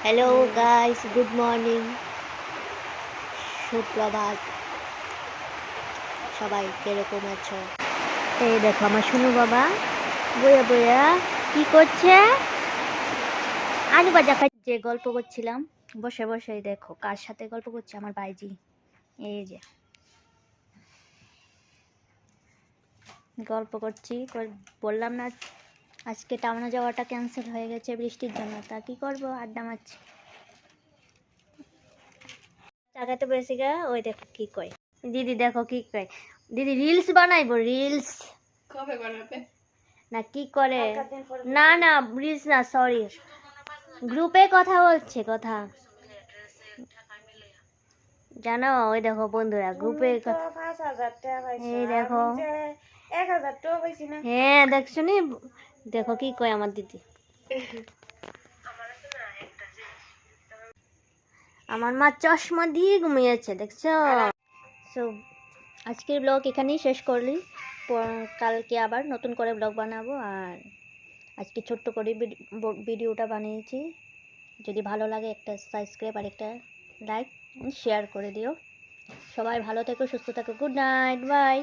Hello guys, good morning, সুপ্রভাত। সবাই কিরকম আছো? এই দেখো আমার শুনু বাবা বইয়া বইয়া কি করছে, আলু ভাজা খাই। যে গল্প করছিলাম বসে বসে, দেখো কার সাথে গল্প করছে, আমার ভাইজি। এই যে গল্প করছি, বললাম না আজকে টাউনে যাওয়াটা ক্যান্সেল হয়ে গেছে বৃষ্টির জন্য, তা কি করবো, আড্ডা মারছি। চাকাতে বসে গা, ওই দেখো কি কয় দিদি, দেখো কি কয় দিদি, রিলস বানাইবো, রিলস কবে বানাবে? না কি করে, না না রিলস না, সরি, গ্রুপে কথা বলছে, কথা জানো, ওই দেখো বন্ধুরা গ্রুপে এই দেখো, হ্যাঁ দেখছো নি, দেখো কি কয় আমার দিদি। আমার মা চশমা দিয়ে ঘুমিয়েছে, দেখছো। সো আজকের ব্লগ এখানেই শেষ করলি, কালকে আবার নতুন করে ব্লগ বানাবো। আর আজকে ছোট্ট করে ভিডিওটা বানিয়েছি, যদি ভালো লাগে একটা সাবস্ক্রাইব আর একটা লাইক শেয়ার করে দিও। সবাই ভালো থেকো, সুস্থ থাকো, গুড নাইট, বাই।